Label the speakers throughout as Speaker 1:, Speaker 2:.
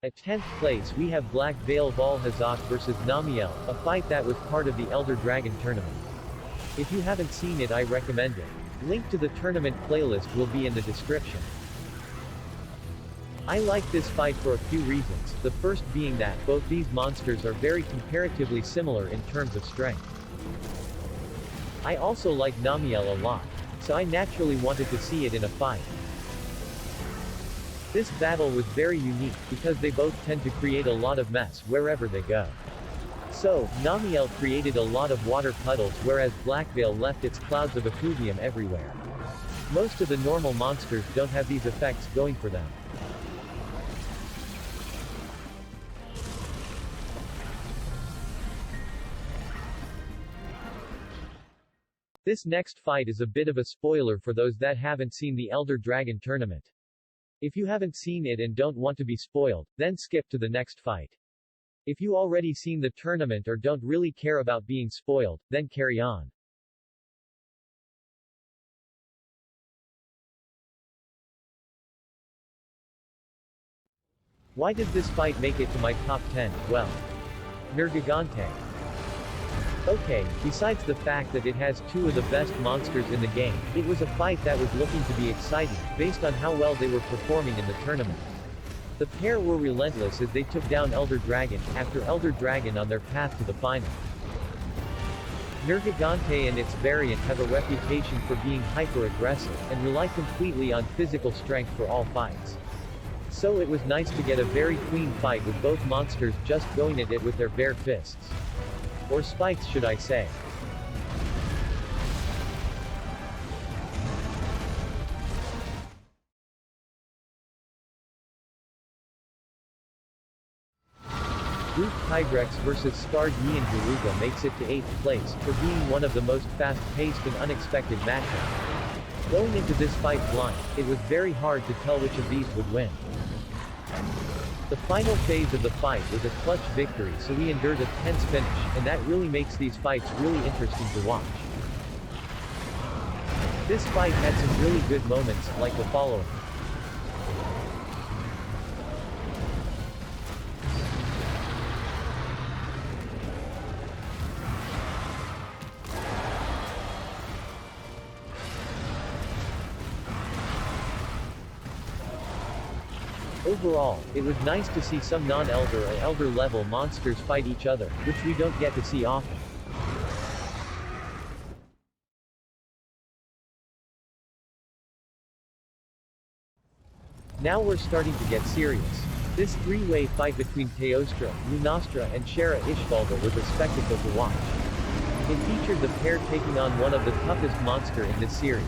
Speaker 1: At 10th place we have Blackveil Vaal Hazak vs Namielle, a fight that was part of the Elder Dragon tournament. If you haven't seen it, I recommend it. Link to the tournament playlist will be in the description. I like this fight for a few reasons, the first being that both these monsters are very comparatively similar in terms of strength. I also like Namielle a lot, so I naturally wanted to see it in a fight. This battle was very unique, because they both tend to create a lot of mess wherever they go. So, Namielle created a lot of water puddles whereas Blackveil left its clouds of effluvium everywhere. Most of the normal monsters don't have these effects going for them. This next fight is a bit of a spoiler for those that haven't seen the Elder Dragon tournament. If you haven't seen it and don't want to be spoiled, then skip to the next fight. If you already seen the tournament or don't really care about being spoiled, then carry on. Why did this fight make it to my top 10? Well, Nergigante. Okay, besides the fact that it has two of the best monsters in the game, it was a fight that was looking to be exciting, based on how well they were performing in the tournament. The pair were relentless as they took down Elder Dragon, after Elder Dragon on their path to the final. Nergigante and its variant have a reputation for being hyper-aggressive, and rely completely on physical strength for all fights. So it was nice to get a very clean fight with both monsters just going at it with their bare fists. Or spikes, should I say. Group Tigrex vs scarred Yian Garuga makes it to 8th place, for being one of the most fast-paced and unexpected matchups. Going into this fight blind, it was very hard to tell which of these would win. The final phase of the fight was a clutch victory, so we endured a tense finish, and that really makes these fights really interesting to watch. This fight had some really good moments, like the following. Overall, it was nice to see some non-Elder or Elder-level monsters fight each other, which we don't get to see often. Now we're starting to get serious. This three-way fight between Teostra, Lunastra and Shara Ishvalda was a spectacle to watch. It featured the pair taking on one of the toughest monster in this series.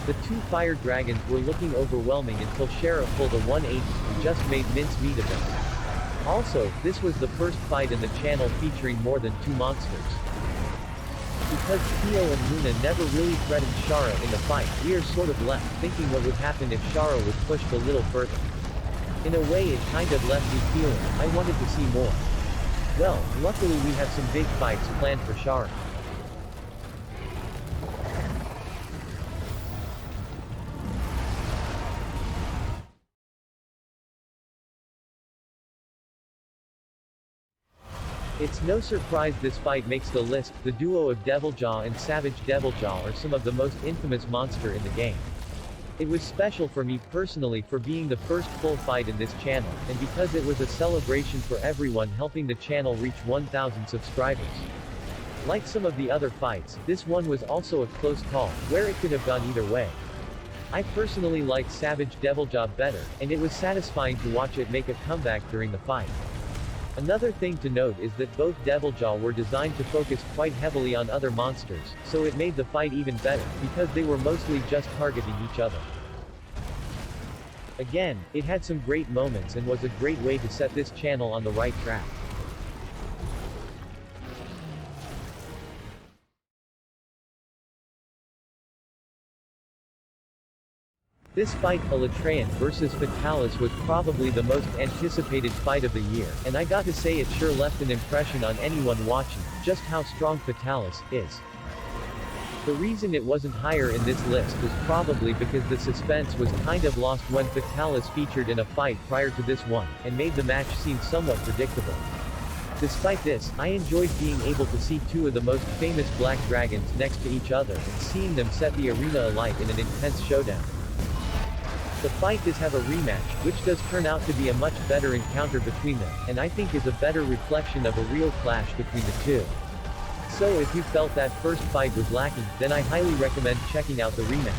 Speaker 1: The two fire dragons were looking overwhelming until Shara pulled a 180 and just made mincemeat of them. Also, this was the first fight in the channel featuring more than two monsters. Because Teo and Luna never really threatened Shara in the fight, we are sort of left thinking what would happen if Shara was pushed a little further. In a way it kind of left me feeling I wanted to see more. Well, luckily we have some big fights planned for Shara. It's no surprise this fight makes the list. The duo of Deviljho and Safi'jiiva are some of the most infamous monster in the game. It was special for me personally for being the first full fight in this channel, and because it was a celebration for everyone helping the channel reach 1,000 subscribers. Like some of the other fights, this one was also a close call, where it could have gone either way. I personally liked Safi'jiiva better, and it was satisfying to watch it make a comeback during the fight. Another thing to note is that both Deviljho were designed to focus quite heavily on other monsters, so it made the fight even better, because they were mostly just targeting each other. Again, it had some great moments and was a great way to set this channel on the right track. This fight, Alatreon vs Fatalis, was probably the most anticipated fight of the year, and I got to say it sure left an impression on anyone watching, just how strong Fatalis is. The reason it wasn't higher in this list was probably because the suspense was kind of lost when Fatalis featured in a fight prior to this one, and made the match seem somewhat predictable. Despite this, I enjoyed being able to see two of the most famous black dragons next to each other and seeing them set the arena alight in an intense showdown. The fight does have a rematch, which does turn out to be a much better encounter between them, and I think is a better reflection of a real clash between the two. So if you felt that first fight was lacking, then I highly recommend checking out the rematch.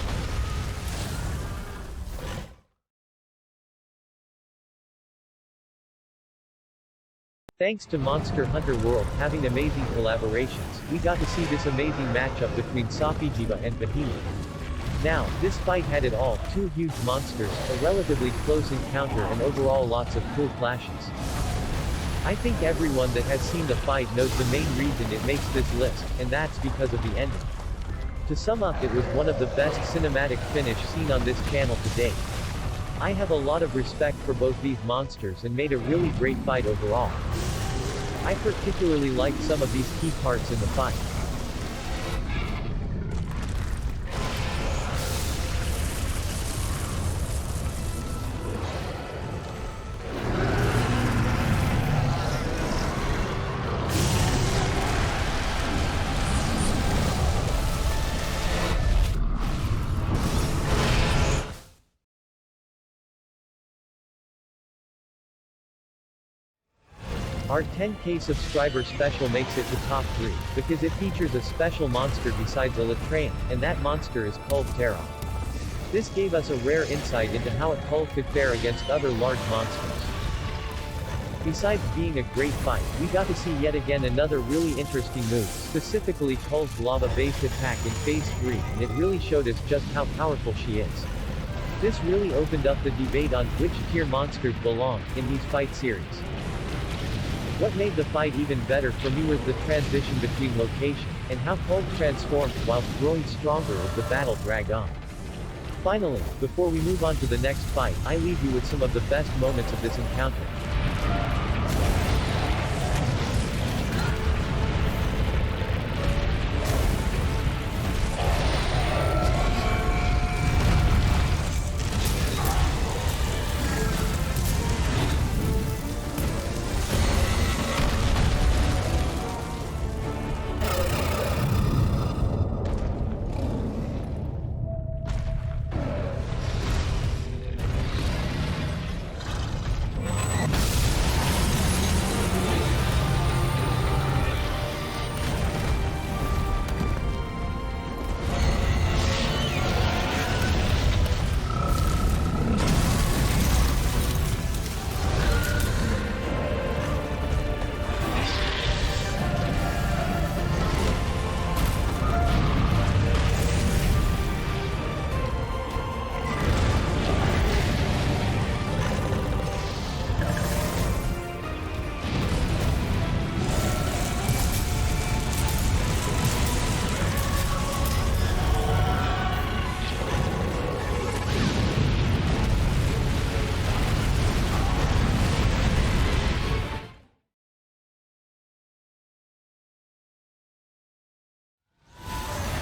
Speaker 1: Thanks to Monster Hunter World having amazing collaborations, we got to see this amazing matchup between Safi'jiiva and Behemoth. Now, this fight had it all, two huge monsters, a relatively close encounter and overall lots of cool clashes. I think everyone that has seen the fight knows the main reason it makes this list, and that's because of the ending. To sum up, it was one of the best cinematic finish seen on this channel to date. I have a lot of respect for both these monsters and made a really great fight overall. I particularly liked some of these key parts in the fight. Our 10K subscriber special makes it to top 3, because it features a special monster besides Alatreon, and that monster is called Taroth. This gave us a rare insight into how a Kulve could fare against other large monsters. Besides being a great fight, we got to see yet again another really interesting move, specifically Kulve's lava-based attack in Phase 3, and it really showed us just how powerful she is. This really opened up the debate on which tier monsters belong in these fight series. What made the fight even better for me was the transition between location, and how Kulve transformed while growing stronger as the battle dragged on. Finally, before we move on to the next fight, I leave you with some of the best moments of this encounter.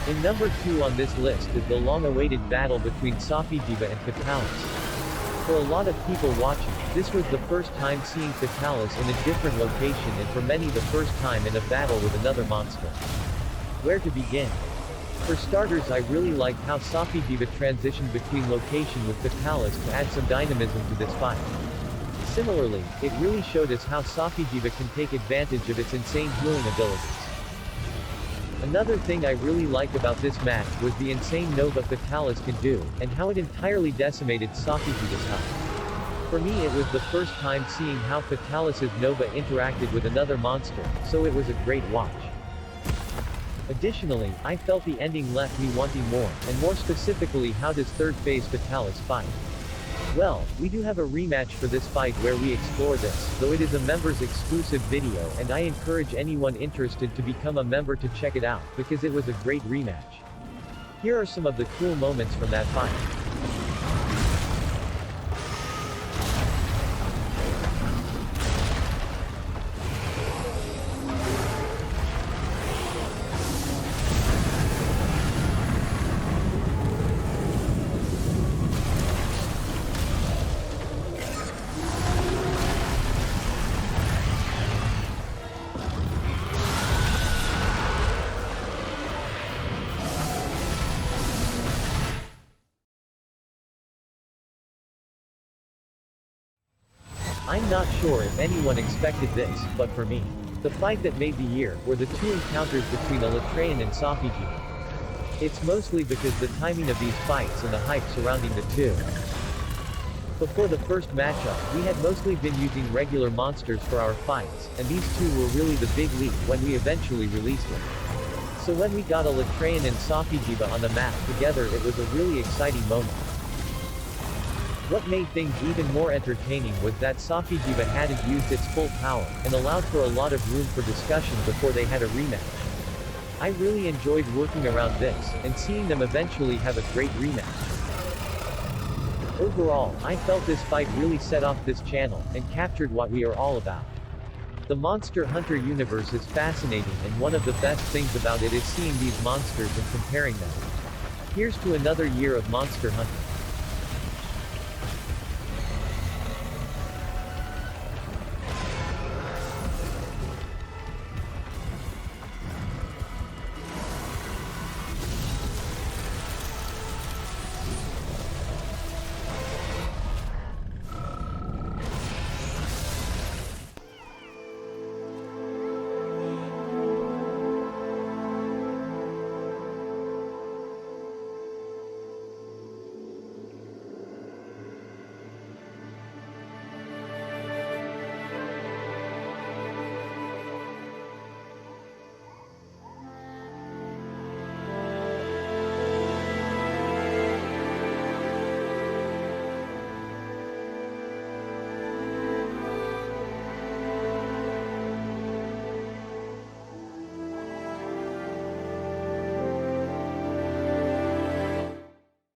Speaker 1: In number 2 on this list is the long-awaited battle between Safi'jiiva and Fatalis. For a lot of people watching, this was the first time seeing Fatalis in a different location and for many the first time in a battle with another monster. Where to begin? For starters, I really liked how Safi'jiiva transitioned between location with Fatalis to add some dynamism to this fight. Similarly, it really showed us how Safi'jiiva can take advantage of its insane healing abilities. Another thing I really liked about this match was the insane Nova Fatalis can do, and how it entirely decimated Safi'jiiva's health. For me, it was the first time seeing how Fatalis's Nova interacted with another monster, so it was a great watch. Additionally, I felt the ending left me wanting more, and more specifically how does third phase Fatalis fight. Well, we do have a rematch for this fight where we explore this, though it is a members exclusive video and I encourage anyone interested to become a member to check it out, because it was a great rematch. Here are some of the cool moments from that fight. I'm not sure if anyone expected this, but for me, the fight that made the year were the two encounters between Alatreon and Safi'jiiva. It's mostly because the timing of these fights and the hype surrounding the two. Before the first matchup, we had mostly been using regular monsters for our fights, and these two were really the big leap when we eventually released it. So when we got Alatreon and Safi'jiiva on the map together, it was a really exciting moment. What made things even more entertaining was that Safi'jiiva hadn't used its full power, and allowed for a lot of room for discussion before they had a rematch. I really enjoyed working around this, and seeing them eventually have a great rematch. Overall, I felt this fight really set off this channel, and captured what we are all about. The Monster Hunter universe is fascinating, and one of the best things about it is seeing these monsters and comparing them. Here's to another year of Monster Hunter.